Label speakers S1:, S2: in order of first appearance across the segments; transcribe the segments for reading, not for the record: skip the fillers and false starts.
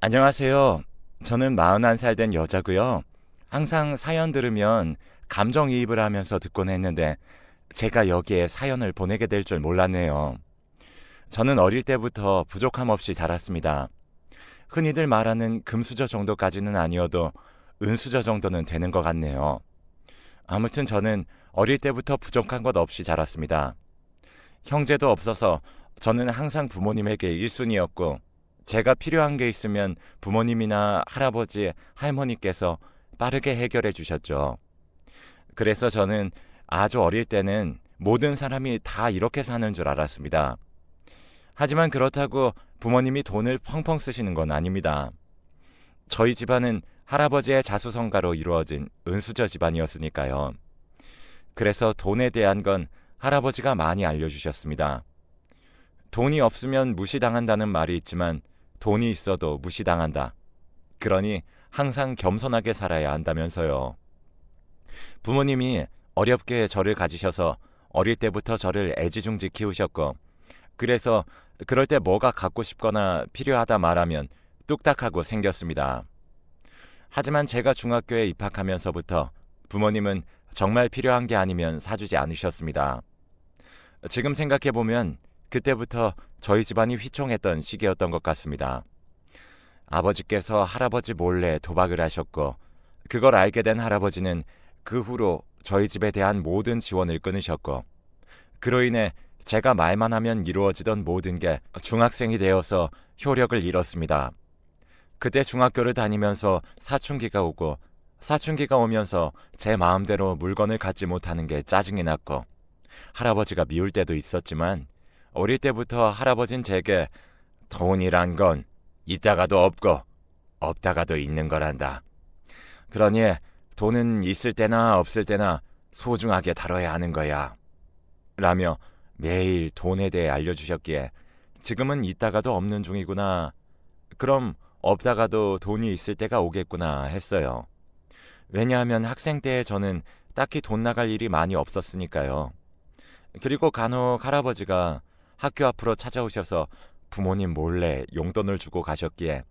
S1: 안녕하세요. 저는 41살 된 여자고요. 항상 사연 들으면 감정이입을 하면서 듣곤 했는데 제가 여기에 사연을 보내게 될 줄 몰랐네요. 저는 어릴 때부터 부족함 없이 자랐습니다. 흔히들 말하는 금수저 정도까지는 아니어도 은수저 정도는 되는 것 같네요. 아무튼 저는 어릴 때부터 부족한 것 없이 자랐습니다. 형제도 없어서 저는 항상 부모님에게 1순위였고 제가 필요한 게 있으면 부모님이나 할아버지, 할머니께서 빠르게 해결해 주셨죠. 그래서 저는 아주 어릴 때는 모든 사람이 다 이렇게 사는 줄 알았습니다. 하지만 그렇다고 부모님이 돈을 펑펑 쓰시는 건 아닙니다. 저희 집안은 할아버지의 자수성가로 이루어진 은수저 집안이었으니까요. 그래서 돈에 대한 건 할아버지가 많이 알려주셨습니다. 돈이 없으면 무시당한다는 말이 있지만 돈이 있어도 무시당한다. 그러니 항상 겸손하게 살아야 한다면서요. 부모님이 어렵게 저를 가지셔서 어릴 때부터 저를 애지중지 키우셨고, 그래서 그럴 때 뭐가 갖고 싶거나 필요하다 말하면 뚝딱하고 생겼습니다. 하지만 제가 중학교에 입학하면서부터 부모님은 정말 필요한 게 아니면 사주지 않으셨습니다. 지금 생각해보면 그때부터 저희 집안이 휘청했던 시기였던 것 같습니다. 아버지께서 할아버지 몰래 도박을 하셨고, 그걸 알게 된 할아버지는 그 후로 저희 집에 대한 모든 지원을 끊으셨고, 그로 인해 제가 말만 하면 이루어지던 모든 게 중학생이 되어서 효력을 잃었습니다. 그때 중학교를 다니면서 사춘기가 오고, 사춘기가 오면서 제 마음대로 물건을 갖지 못하는 게 짜증이 났고, 할아버지가 미울 때도 있었지만 어릴 때부터 할아버진 제게 돈이란 건 있다가도 없고 없다가도 있는 거란다. 그러니 돈은 있을 때나 없을 때나 소중하게 다뤄야 하는 거야. 라며 매일 돈에 대해 알려주셨기에 지금은 있다가도 없는 중이구나. 그럼 없다가도 돈이 있을 때가 오겠구나 했어요. 왜냐하면 학생 때 저는 딱히 돈 나갈 일이 많이 없었으니까요. 그리고 간혹 할아버지가 학교 앞으로 찾아오셔서 부모님 몰래 용돈을 주고 가셨기에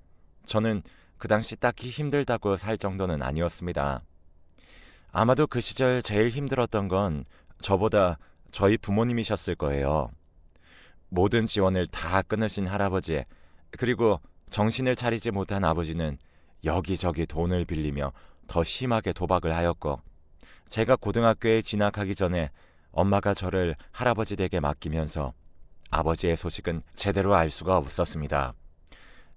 S1: 저는 그 당시 딱히 힘들다고 살 정도는 아니었습니다. 아마도 그 시절 제일 힘들었던 건 저보다 저희 부모님이셨을 거예요. 모든 지원을 다 끊으신 할아버지, 그리고 정신을 차리지 못한 아버지는 여기저기 돈을 빌리며 더 심하게 도박을 하였고, 제가 고등학교에 진학하기 전에 엄마가 저를 할아버지 댁에 맡기면서 아버지의 소식은 제대로 알 수가 없었습니다.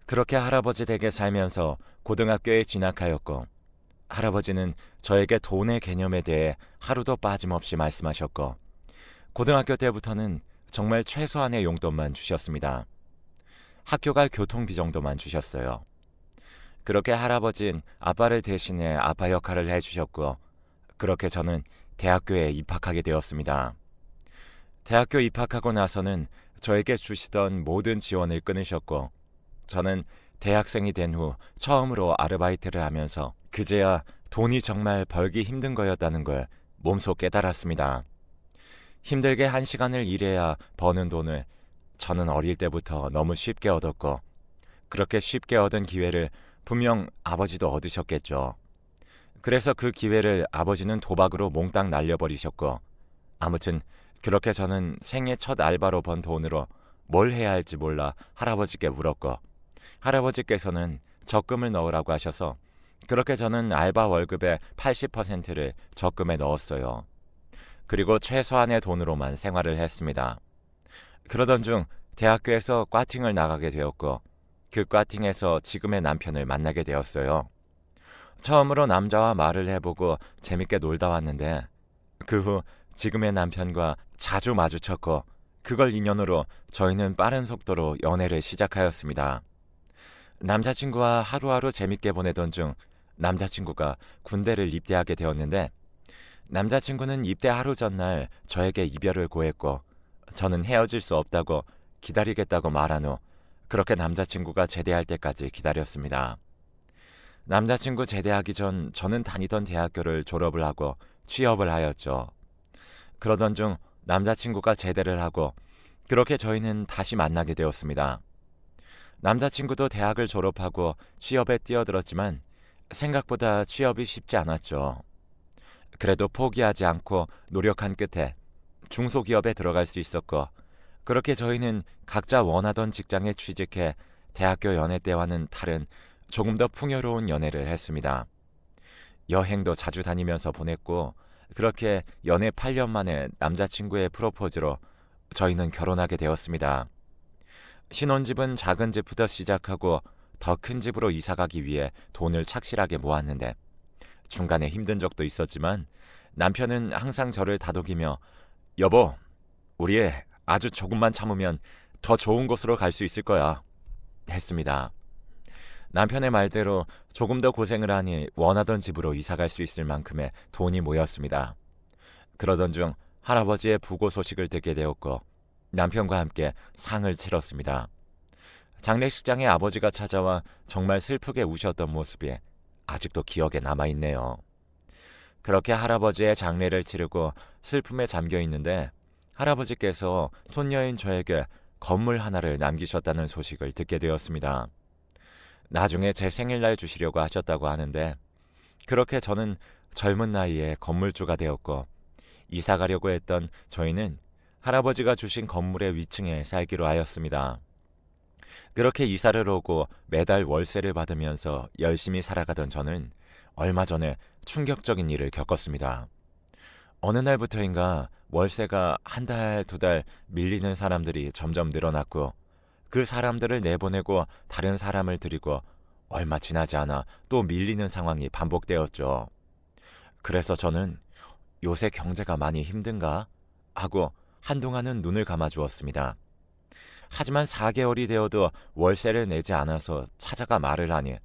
S1: 그렇게 할아버지 댁에 살면서 고등학교에 진학하였고, 할아버지는 저에게 돈의 개념에 대해 하루도 빠짐없이 말씀하셨고, 고등학교 때부터는 정말 최소한의 용돈만 주셨습니다. 학교 갈 교통비 정도만 주셨어요. 그렇게 할아버지는 아빠를 대신해 아빠 역할을 해주셨고, 그렇게 저는 대학교에 입학하게 되었습니다. 대학교 입학하고 나서는 저에게 주시던 모든 지원을 끊으셨고, 저는 대학생이 된 후 처음으로 아르바이트를 하면서 그제야 돈이 정말 벌기 힘든 거였다는 걸 몸소 깨달았습니다. 힘들게 1시간을 일해야 버는 돈을 저는 어릴 때부터 너무 쉽게 얻었고, 그렇게 쉽게 얻은 기회를 분명 아버지도 얻으셨겠죠. 그래서 그 기회를 아버지는 도박으로 몽땅 날려버리셨고, 아무튼 그렇게 저는 생애 첫 알바로 번 돈으로 뭘 해야 할지 몰라 할아버지께 물었고, 할아버지께서는 적금을 넣으라고 하셔서 그렇게 저는 알바 월급의 80%를 적금에 넣었어요. 그리고 최소한의 돈으로만 생활을 했습니다. 그러던 중 대학교에서 과팅을 나가게 되었고, 그 과팅에서 지금의 남편을 만나게 되었어요. 처음으로 남자와 말을 해보고 재밌게 놀다 왔는데, 그 후 지금의 남편과 자주 마주쳤고, 그걸 인연으로 저희는 빠른 속도로 연애를 시작하였습니다. 남자친구와 하루하루 재밌게 보내던 중 남자친구가 군대를 입대하게 되었는데, 남자친구는 입대 하루 전날 저에게 이별을 고했고, 저는 헤어질 수 없다고 기다리겠다고 말한 후 그렇게 남자친구가 제대할 때까지 기다렸습니다. 남자친구 제대하기 전 저는 다니던 대학교를 졸업을 하고 취업을 하였죠. 그러던 중 남자친구가 제대를 하고 그렇게 저희는 다시 만나게 되었습니다. 남자친구도 대학을 졸업하고 취업에 뛰어들었지만 생각보다 취업이 쉽지 않았죠. 그래도 포기하지 않고 노력한 끝에 중소기업에 들어갈 수 있었고, 그렇게 저희는 각자 원하던 직장에 취직해 대학교 연애 때와는 다른 조금 더 풍요로운 연애를 했습니다. 여행도 자주 다니면서 보냈고, 그렇게 연애 8년 만에 남자친구의 프로포즈로 저희는 결혼하게 되었습니다. 신혼집은 작은 집부터 시작하고 더 큰 집으로 이사가기 위해 돈을 착실하게 모았는데, 중간에 힘든 적도 있었지만 남편은 항상 저를 다독이며 여보, 우리 아주 조금만 참으면 더 좋은 곳으로 갈 수 있을 거야 했습니다. 남편의 말대로 조금 더 고생을 하니 원하던 집으로 이사갈 수 있을 만큼의 돈이 모였습니다. 그러던 중 할아버지의 부고 소식을 듣게 되었고 남편과 함께 상을 치렀습니다. 장례식장에 아버지가 찾아와 정말 슬프게 우셨던 모습이 아직도 기억에 남아있네요. 그렇게 할아버지의 장례를 치르고 슬픔에 잠겨 있는데 할아버지께서 손녀인 저에게 건물 하나를 남기셨다는 소식을 듣게 되었습니다. 나중에 제 생일날 주시려고 하셨다고 하는데, 그렇게 저는 젊은 나이에 건물주가 되었고 이사 가려고 했던 저희는 할아버지가 주신 건물의 위층에 살기로 하였습니다. 그렇게 이사를 오고 매달 월세를 받으면서 열심히 살아가던 저는 얼마 전에 충격적인 일을 겪었습니다. 어느 날부터인가 월세가 한 달, 두 달 밀리는 사람들이 점점 늘어났고, 그 사람들을 내보내고 다른 사람을 들이고 얼마 지나지 않아 또 밀리는 상황이 반복되었죠. 그래서 저는 요새 경제가 많이 힘든가 하고 한동안은 눈을 감아주었습니다. 하지만 4개월이 되어도 월세를 내지 않아서 찾아가 말을 하니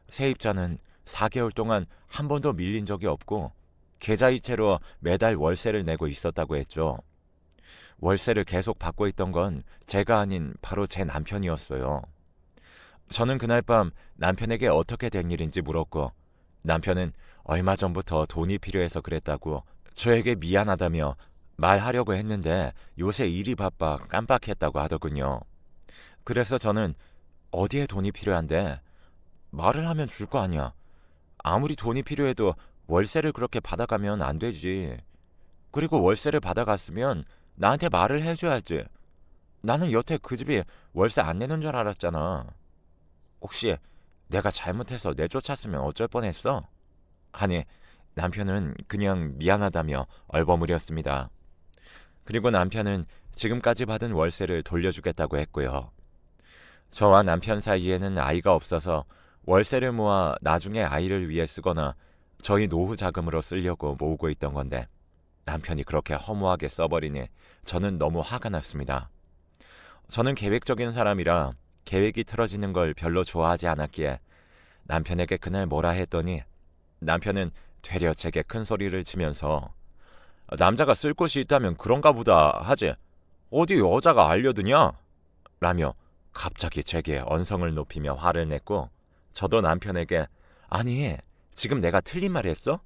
S1: 세입자는 4개월 동안 한 번도 밀린 적이 없고 계좌이체로 매달 월세를 내고 있었다고 했죠. 월세를 계속 받고 있던 건 제가 아닌 바로 제 남편이었어요. 저는 그날 밤 남편에게 어떻게 된 일인지 물었고, 남편은 얼마 전부터 돈이 필요해서 그랬다고 저에게 미안하다며 말하려고 했는데 요새 일이 바빠 깜빡했다고 하더군요. 그래서 저는 어디에 돈이 필요한데 말을 하면 줄 거 아니야. 아무리 돈이 필요해도 월세를 그렇게 받아가면 안 되지. 그리고 월세를 받아갔으면 나한테 말을 해줘야지. 나는 여태 그 집이 월세 안 내는 줄 알았잖아. 혹시 내가 잘못해서 내쫓았으면 어쩔 뻔했어? 하니 남편은 그냥 미안하다며 얼버무렸습니다. 그리고 남편은 지금까지 받은 월세를 돌려주겠다고 했고요. 저와 남편 사이에는 아이가 없어서 월세를 모아 나중에 아이를 위해 쓰거나 저희 노후 자금으로 쓰려고 모으고 있던 건데, 남편이 그렇게 허무하게 써버리니 저는 너무 화가 났습니다. 저는 계획적인 사람이라 계획이 틀어지는 걸 별로 좋아하지 않았기에 남편에게 그날 뭐라 했더니 남편은 되려 제게 큰 소리를 치면서 남자가 쓸 곳이 있다면 그런가 보다 하지 어디 여자가 알려드냐? 라며 갑자기 제게 언성을 높이며 화를 냈고, 저도 남편에게 아니 지금 내가 틀린 말 했어?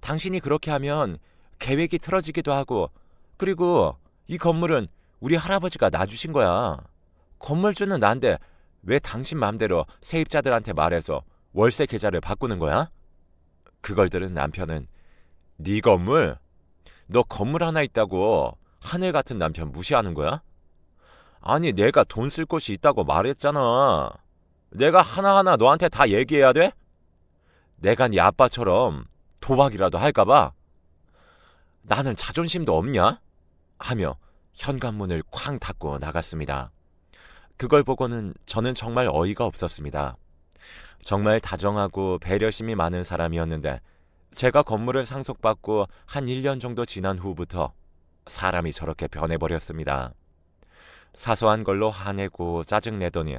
S1: 당신이 그렇게 하면 계획이 틀어지기도 하고, 그리고 이 건물은 우리 할아버지가 놔주신 거야. 건물주는 난데 왜 당신 맘대로 세입자들한테 말해서 월세 계좌를 바꾸는 거야? 그걸 들은 남편은 네 건물? 너 건물 하나 있다고 하늘 같은 남편 무시하는 거야? 아니 내가 돈 쓸 곳이 있다고 말했잖아. 내가 하나하나 너한테 다 얘기해야 돼? 내가 네 아빠처럼 도박이라도 할까봐? 나는 자존심도 없냐? 하며 현관문을 쾅 닫고 나갔습니다. 그걸 보고는 저는 정말 어이가 없었습니다. 정말 다정하고 배려심이 많은 사람이었는데 제가 건물을 상속받고 한 1년 정도 지난 후부터 사람이 저렇게 변해버렸습니다. 사소한 걸로 화내고 짜증내더니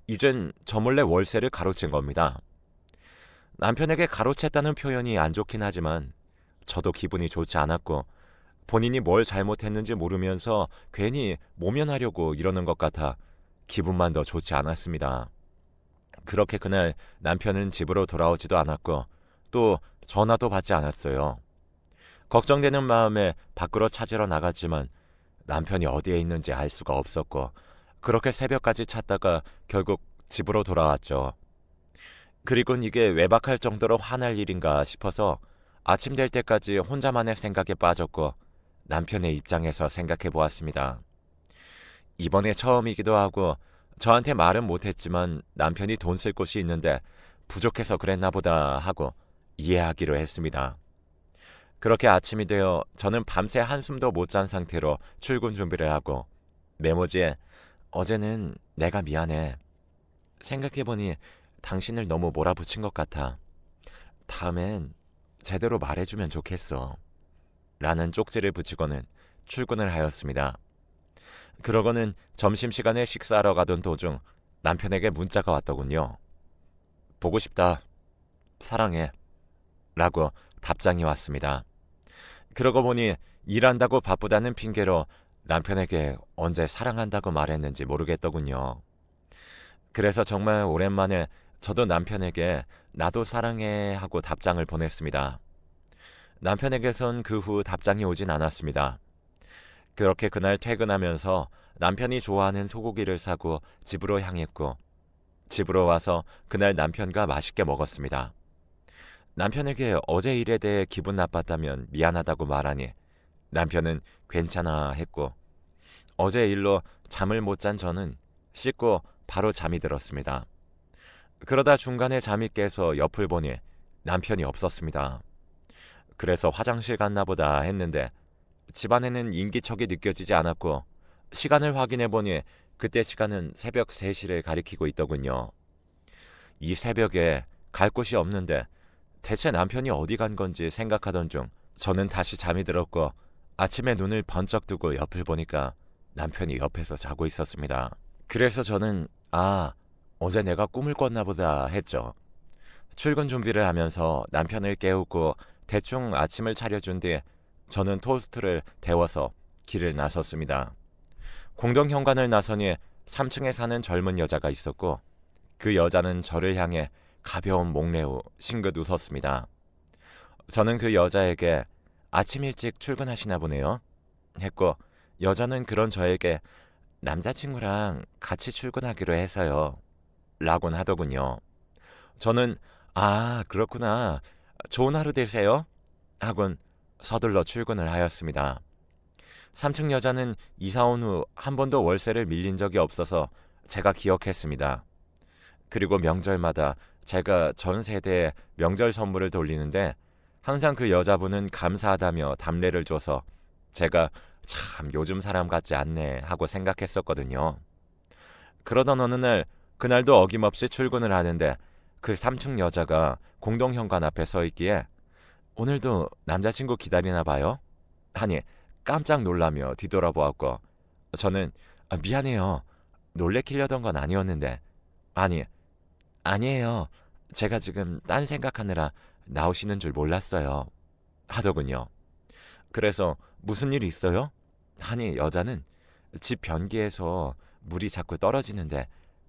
S1: 이젠 저 몰래 월세를 가로챈 겁니다. 남편에게 가로챘다는 표현이 안 좋긴 하지만 저도 기분이 좋지 않았고, 본인이 뭘 잘못했는지 모르면서 괜히 모면하려고 이러는 것 같아 기분만 더 좋지 않았습니다. 그렇게 그날 남편은 집으로 돌아오지도 않았고 또 전화도 받지 않았어요. 걱정되는 마음에 밖으로 찾으러 나갔지만 남편이 어디에 있는지 알 수가 없었고, 그렇게 새벽까지 찾다가 결국 집으로 돌아왔죠. 그리곤 이게 외박할 정도로 화날 일인가 싶어서 아침 될 때까지 혼자만의 생각에 빠졌고 남편의 입장에서 생각해 보았습니다. 이번에 처음이기도 하고 저한테 말은 못했지만 남편이 돈 쓸 곳이 있는데 부족해서 그랬나 보다 하고 이해하기로 했습니다. 그렇게 아침이 되어 저는 밤새 한숨도 못 잔 상태로 출근 준비를 하고 메모지에 어제는 내가 미안해. 생각해보니 당신을 너무 몰아붙인 것 같아. 다음엔 제대로 말해주면 좋겠어. 라는 쪽지를 붙이고는 출근을 하였습니다. 그러고는 점심시간에 식사하러 가던 도중 남편에게 문자가 왔더군요. 보고 싶다. 사랑해. 라고 답장이 왔습니다. 그러고 보니 일한다고 바쁘다는 핑계로 남편에게 언제 사랑한다고 말했는지 모르겠더군요. 그래서 정말 오랜만에 저도 남편에게 나도 사랑해 하고 답장을 보냈습니다. 남편에게선 그 후 답장이 오진 않았습니다. 그렇게 그날 퇴근하면서 남편이 좋아하는 소고기를 사고 집으로 향했고 집으로 와서 그날 남편과 맛있게 먹었습니다. 남편에게 어제 일에 대해 기분 나빴다면 미안하다고 말하니 남편은 괜찮아 했고 어제 일로 잠을 못 잔 저는 씻고 바로 잠이 들었습니다. 그러다 중간에 잠이 깨서 옆을 보니 남편이 없었습니다. 그래서 화장실 갔나 보다 했는데 집안에는 인기척이 느껴지지 않았고 시간을 확인해 보니 그때 시간은 새벽 3시를 가리키고 있더군요. 이 새벽에 갈 곳이 없는데 대체 남편이 어디 간 건지 생각하던 중 저는 다시 잠이 들었고 아침에 눈을 번쩍 뜨고 옆을 보니까 남편이 옆에서 자고 있었습니다. 그래서 저는 어제 내가 꿈을 꿨나 보다 했죠. 출근 준비를 하면서 남편을 깨우고 대충 아침을 차려준 뒤 저는 토스트를 데워서 길을 나섰습니다. 공동현관을 나서니 3층에 사는 젊은 여자가 있었고 그 여자는 저를 향해 가벼운 목례 후 싱긋 웃었습니다. 저는 그 여자에게 아침 일찍 출근하시나 보네요 했고 여자는 그런 저에게 남자친구랑 같이 출근하기로 해서요 라곤 하더군요. 저는 그렇구나. 좋은 하루 되세요 하곤 서둘러 출근을 하였습니다. 3층 여자는 이사 온 후 한 번도 월세를 밀린 적이 없어서 제가 기억했습니다. 그리고 명절마다 제가 전 세대에 명절 선물을 돌리는데 항상 그 여자분은 감사하다며 답례를 줘서 제가 참 요즘 사람 같지 않네 하고 생각했었거든요. 그러던 어느 날 그날도 어김없이 출근을 하는데 그 3층 여자가 공동현관 앞에 서 있기에 오늘도 남자친구 기다리나 봐요? 하니 깜짝 놀라며 뒤돌아보았고 저는 미안해요. 놀래키려던 건 아니었는데 아니에요. 제가 지금 딴 생각하느라 나오시는 줄 몰랐어요. 하더군요. 그래서 무슨 일 있어요? 하니 여자는 집 변기에서 물이 자꾸 떨어지는데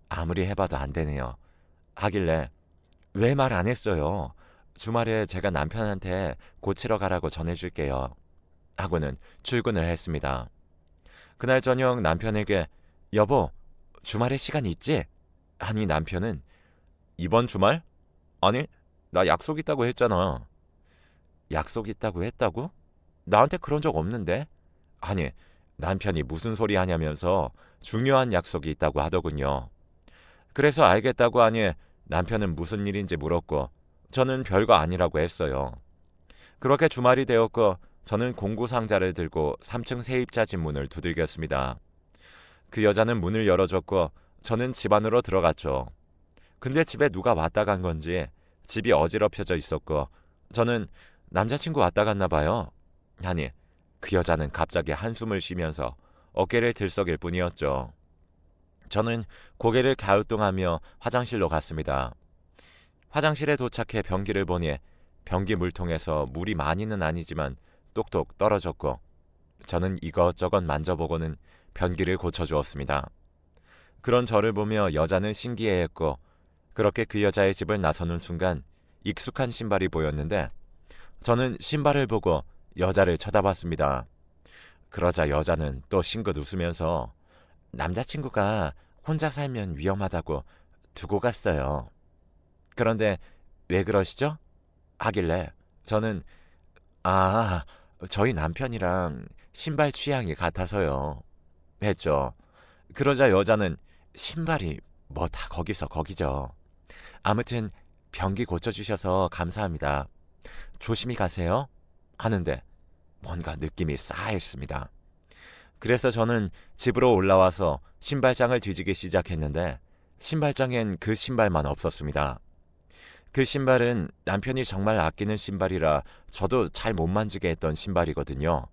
S1: 아무리 해봐도 안 되네요. 하길래 왜 말 안 했어요? 주말에 제가 남편한테 고치러 가라고 전해줄게요. 하고는 출근을 했습니다. 그날 저녁 남편에게 여보, 주말에 시간 있지? 하니 남편은 이번 주말? 아니, 나 약속 있다고 했잖아. 약속 있다고 했다고? 나한테 그런 적 없는데? 아니, 남편이 무슨 소리 하냐면서 중요한 약속이 있다고 하더군요. 그래서 알겠다고 하니 남편은 무슨 일인지 물었고 저는 별거 아니라고 했어요. 그렇게 주말이 되었고 저는 공구상자를 들고 3층 세입자 집 문을 두들겼습니다. 그 여자는 문을 열어줬고 저는 집 안으로 들어갔죠. 근데 집에 누가 왔다 간 건지 집이 어지럽혀져 있었고 저는 남자친구 왔다 갔나 봐요. 하니 그 여자는 갑자기 한숨을 쉬면서 어깨를 들썩일 뿐이었죠. 저는 고개를 갸우뚱하며 화장실로 갔습니다. 화장실에 도착해 변기를 보니 변기 물통에서 물이 많이는 아니지만 똑똑 떨어졌고 저는 이것저것 만져보고는 변기를 고쳐주었습니다. 그런 저를 보며 여자는 신기해했고 그렇게 그 여자의 집을 나서는 순간 익숙한 신발이 보였는데 저는 신발을 보고 여자를 쳐다봤습니다. 그러자 여자는 또 싱긋 웃으면서 남자친구가 혼자 살면 위험하다고 두고 갔어요. 그런데 왜 그러시죠? 하길래 저는 아, 저희 남편이랑 신발 취향이 같아서요. 했죠. 그러자 여자는 신발이 뭐 다 거기서 거기죠. 아무튼 변기 고쳐주셔서 감사합니다. 조심히 가세요. 하는데 뭔가 느낌이 싸했습니다. 그래서 저는 집으로 올라와서 신발장을 뒤지기 시작했는데 신발장엔 그 신발만 없었습니다. 그 신발은 남편이 정말 아끼는 신발이라 저도 잘 못 만지게 했던 신발이거든요.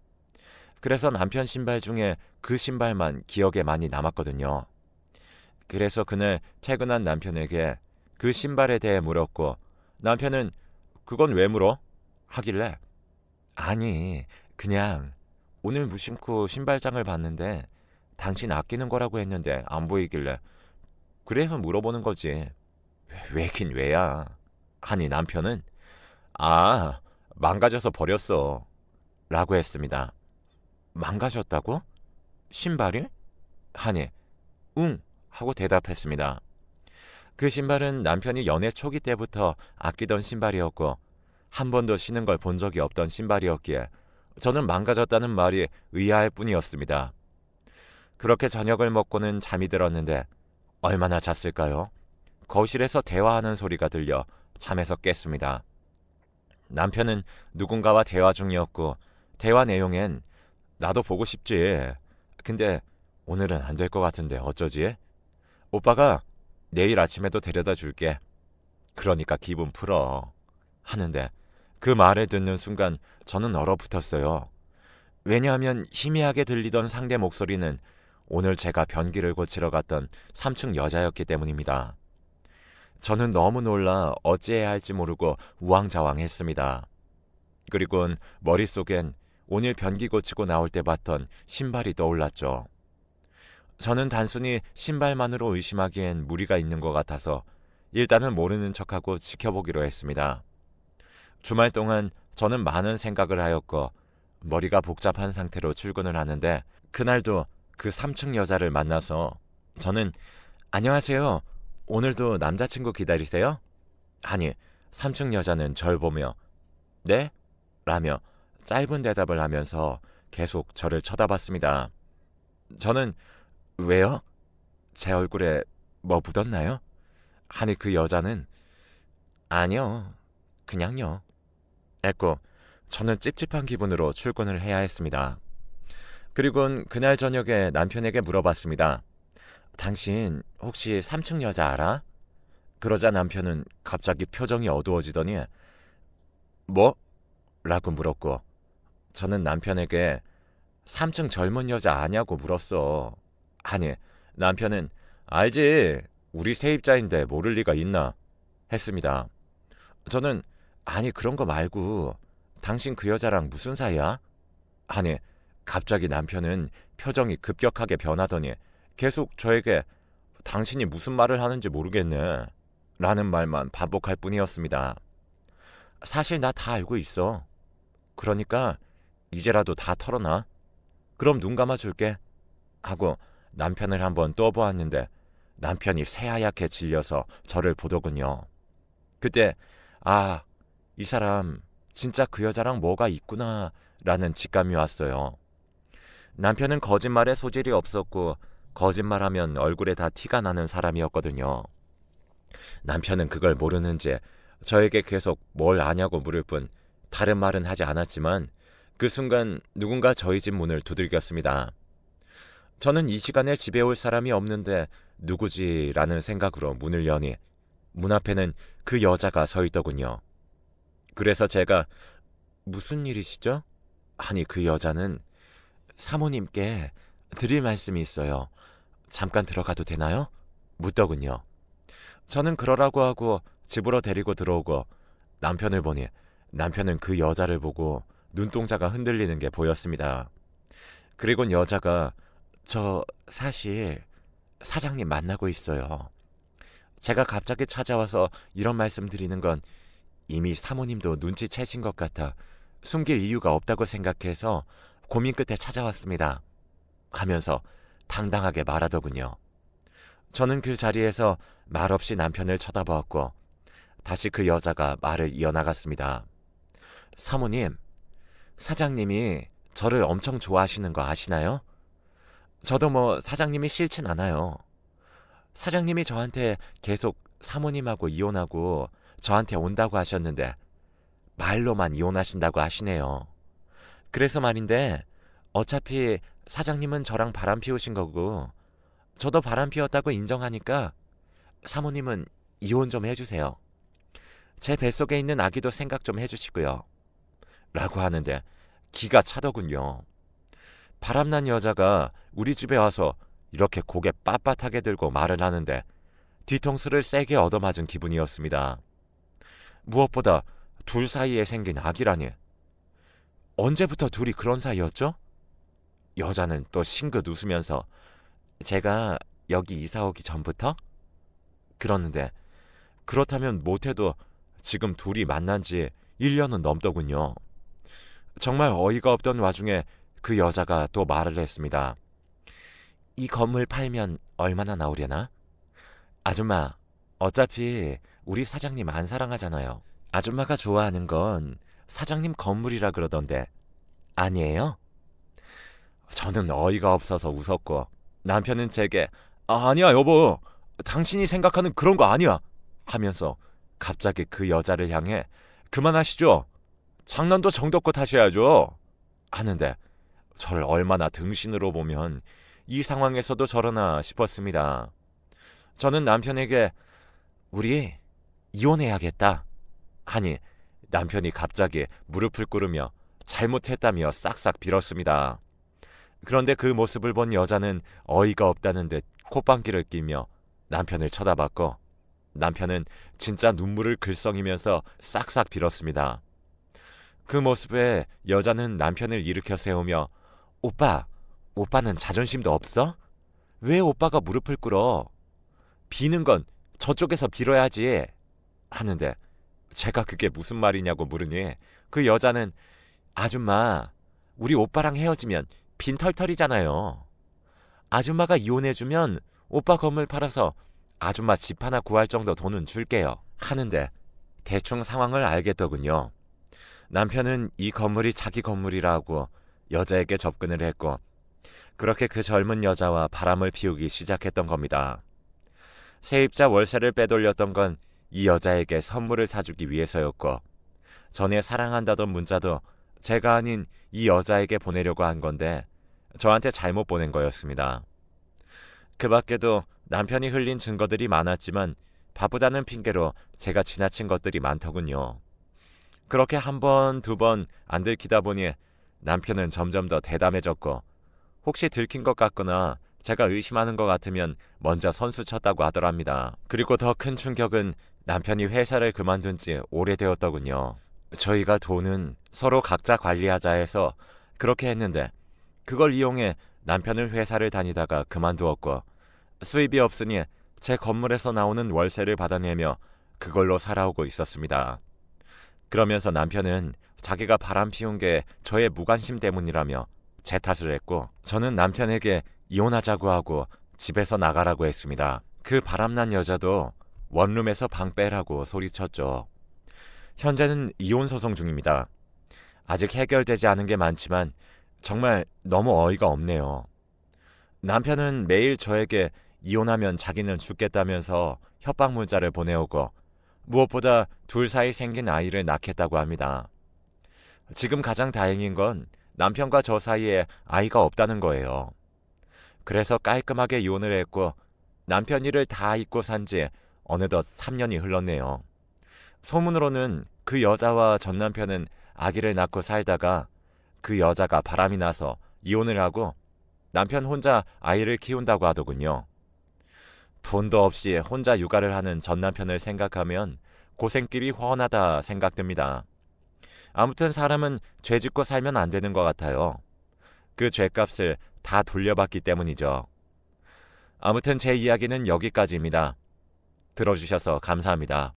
S1: 그래서 남편 신발 중에 그 신발만 기억에 많이 남았거든요. 그래서 그날 퇴근한 남편에게 그 신발에 대해 물었고 남편은 그건 왜 물어? 하길래 아니 그냥 오늘 무심코 신발장을 봤는데 당신 아끼는 거라고 했는데 안 보이길래 그래서 물어보는 거지. 왜긴 왜야. 하니 남편은 아 망가져서 버렸어 라고 했습니다. 망가졌다고? 신발이? 하니 응 하고 대답했습니다. 그 신발은 남편이 연애 초기 때부터 아끼던 신발이었고 한 번도 신은 걸 본 적이 없던 신발이었기에 저는 망가졌다는 말이 의아할 뿐이었습니다. 그렇게 저녁을 먹고는 잠이 들었는데 얼마나 잤을까요? 거실에서 대화하는 소리가 들려 잠에서 깼습니다. 남편은 누군가와 대화 중이었고 대화 내용엔 나도 보고 싶지. 근데 오늘은 안 될 것 같은데 어쩌지? 오빠가 내일 아침에도 데려다 줄게. 그러니까 기분 풀어. 하는데 그 말을 듣는 순간 저는 얼어붙었어요. 왜냐하면 희미하게 들리던 상대 목소리는 오늘 제가 변기를 고치러 갔던 3층 여자였기 때문입니다. 저는 너무 놀라 어찌해야 할지 모르고 우왕좌왕했습니다. 그리곤 머릿속엔 오늘 변기 고치고 나올 때 봤던 신발이 떠올랐죠. 저는 단순히 신발만으로 의심하기엔 무리가 있는 것 같아서 일단은 모르는 척하고 지켜보기로 했습니다. 주말 동안 저는 많은 생각을 하였고 머리가 복잡한 상태로 출근을 하는데 그날도 그 3층 여자를 만나서 저는 안녕하세요. 오늘도 남자친구 기다리세요? 하니 3층 여자는 절 보며 네? 라며 짧은 대답을 하면서 계속 저를 쳐다봤습니다. 저는 왜요? 제 얼굴에 뭐 묻었나요? 하니 그 여자는 아니요. 그냥요. 했고 저는 찝찝한 기분으로 출근을 해야 했습니다. 그리곤 그날 저녁에 남편에게 물어봤습니다. 당신 혹시 3층 여자 알아? 그러자 남편은 갑자기 표정이 어두워지더니 뭐? 라고 물었고 저는 남편에게 3층 젊은 여자 아냐고 물었어. 하니 남편은 알지. 우리 세입자인데 모를 리가 있나? 했습니다. 저는 아니 그런 거 말고 당신 그 여자랑 무슨 사이야? 하니 갑자기 남편은 표정이 급격하게 변하더니 계속 저에게 당신이 무슨 말을 하는지 모르겠네 라는 말만 반복할 뿐이었습니다. 사실 나 다 알고 있어. 그러니까 이제라도 다 털어놔. 그럼 눈 감아줄게. 하고 남편을 한번 떠보았는데 남편이 새하얗게 질려서 저를 보더군요. 그때 아, 이 사람 진짜 그 여자랑 뭐가 있구나 라는 직감이 왔어요. 남편은 거짓말에 소질이 없었고 거짓말하면 얼굴에 다 티가 나는 사람이었거든요. 남편은 그걸 모르는지 저에게 계속 뭘 아냐고 물을 뿐 다른 말은 하지 않았지만 그 순간 누군가 저희 집 문을 두들겼습니다. 저는 이 시간에 집에 올 사람이 없는데 누구지라는 생각으로 문을 여니 문 앞에는 그 여자가 서 있더군요. 그래서 제가 무슨 일이시죠? 하니 그 여자는 사모님께 드릴 말씀이 있어요. 잠깐 들어가도 되나요? 묻더군요. 저는 그러라고 하고 집으로 데리고 들어오고 남편을 보니 남편은 그 여자를 보고 눈동자가 흔들리는 게 보였습니다. 그리곤 여자가 저 사실 사장님 만나고 있어요. 제가 갑자기 찾아와서 이런 말씀 드리는 건 이미 사모님도 눈치채신 것 같아 숨길 이유가 없다고 생각해서 고민 끝에 찾아왔습니다. 하면서 당당하게 말하더군요. 저는 그 자리에서 말없이 남편을 쳐다보았고 다시 그 여자가 말을 이어나갔습니다. 사모님, 사장님이 저를 엄청 좋아하시는 거 아시나요? 저도 뭐 사장님이 싫진 않아요. 사장님이 저한테 계속 사모님하고 이혼하고 저한테 온다고 하셨는데 말로만 이혼하신다고 하시네요. 그래서 말인데 어차피 사장님은 저랑 바람 피우신 거고 저도 바람 피웠다고 인정하니까 사모님은 이혼 좀 해주세요. 제 뱃속에 있는 아기도 생각 좀 해주시고요. 라고 하는데 기가 차더군요. 바람난 여자가 우리 집에 와서 이렇게 고개 빳빳하게 들고 말을 하는데 뒤통수를 세게 얻어맞은 기분이었습니다. 무엇보다 둘 사이에 생긴 아기라니. 언제부터 둘이 그런 사이였죠? 여자는 또 싱긋 웃으면서 제가 여기 이사 오기 전부터? 그러는데 그렇다면 못해도 지금 둘이 만난 지 1년은 넘더군요. 정말 어이가 없던 와중에 그 여자가 또 말을 했습니다. 이 건물 팔면 얼마나 나오려나? 아줌마, 어차피 우리 사장님 안 사랑하잖아요. 아줌마가 좋아하는 건 사장님 건물이라 그러던데 아니에요? 저는 어이가 없어서 웃었고 남편은 제게 아니야 여보, 당신이 생각하는 그런 거 아니야 하면서 갑자기 그 여자를 향해 그만하시죠. 장난도 정도껏 하셔야죠. 하는데 저를 얼마나 등신으로 보면 이 상황에서도 저러나 싶었습니다. 저는 남편에게 우리 이혼해야겠다 하니 남편이 갑자기 무릎을 꿇으며 잘못했다며 싹싹 빌었습니다. 그런데 그 모습을 본 여자는 어이가 없다는 듯 콧방귀를 끼며 남편을 쳐다봤고 남편은 진짜 눈물을 글썽이면서 싹싹 빌었습니다. 그 모습에 여자는 남편을 일으켜 세우며 오빠는 자존심도 없어? 왜 오빠가 무릎을 꿇어? 비는 건 저쪽에서 빌어야지 하는데 제가 그게 무슨 말이냐고 물으니 그 여자는 아줌마, 우리 오빠랑 헤어지면 빈털털이잖아요. 아줌마가 이혼해주면 오빠 건물 팔아서 아줌마 집 하나 구할 정도 돈은 줄게요 하는데 대충 상황을 알겠더군요. 남편은 이 건물이 자기 건물이라고 여자에게 접근을 했고 그렇게 그 젊은 여자와 바람을 피우기 시작했던 겁니다. 세입자 월세를 빼돌렸던 건 이 여자에게 선물을 사주기 위해서였고 전에 사랑한다던 문자도 제가 아닌 이 여자에게 보내려고 한 건데 저한테 잘못 보낸 거였습니다. 그 밖에도 남편이 흘린 증거들이 많았지만 바쁘다는 핑계로 제가 지나친 것들이 많더군요. 그렇게 한 번, 두 번 안 들키다 보니 남편은 점점 더 대담해졌고 혹시 들킨 것 같거나 제가 의심하는 것 같으면 먼저 선수 쳤다고 하더랍니다. 그리고 더 큰 충격은 남편이 회사를 그만둔 지 오래되었더군요. 저희가 돈은 서로 각자 관리하자 해서 그렇게 했는데 그걸 이용해 남편은 회사를 다니다가 그만두었고 수입이 없으니 제 건물에서 나오는 월세를 받아내며 그걸로 살아오고 있었습니다. 그러면서 남편은 자기가 바람 피운 게 저의 무관심 때문이라며 제 탓을 했고 저는 남편에게 이혼하자고 하고 집에서 나가라고 했습니다. 그 바람난 여자도 원룸에서 방 빼라고 소리쳤죠. 현재는 이혼 소송 중입니다. 아직 해결되지 않은 게 많지만 정말 너무 어이가 없네요. 남편은 매일 저에게 이혼하면 자기는 죽겠다면서 협박 문자를 보내오고 무엇보다 둘 사이 생긴 아이를 낳겠다고 합니다. 지금 가장 다행인 건 남편과 저 사이에 아이가 없다는 거예요. 그래서 깔끔하게 이혼을 했고 남편 일을 다 잊고 산 지 어느덧 3년이 흘렀네요. 소문으로는 그 여자와 전 남편은 아기를 낳고 살다가 그 여자가 바람이 나서 이혼을 하고 남편 혼자 아이를 키운다고 하더군요. 돈도 없이 혼자 육아를 하는 전 남편을 생각하면 고생길이 훤하다 생각됩니다. 아무튼 사람은 죄 짓고 살면 안 되는 것 같아요. 그 죄값을 다 돌려받기 때문이죠. 아무튼 제 이야기는 여기까지입니다. 들어주셔서 감사합니다.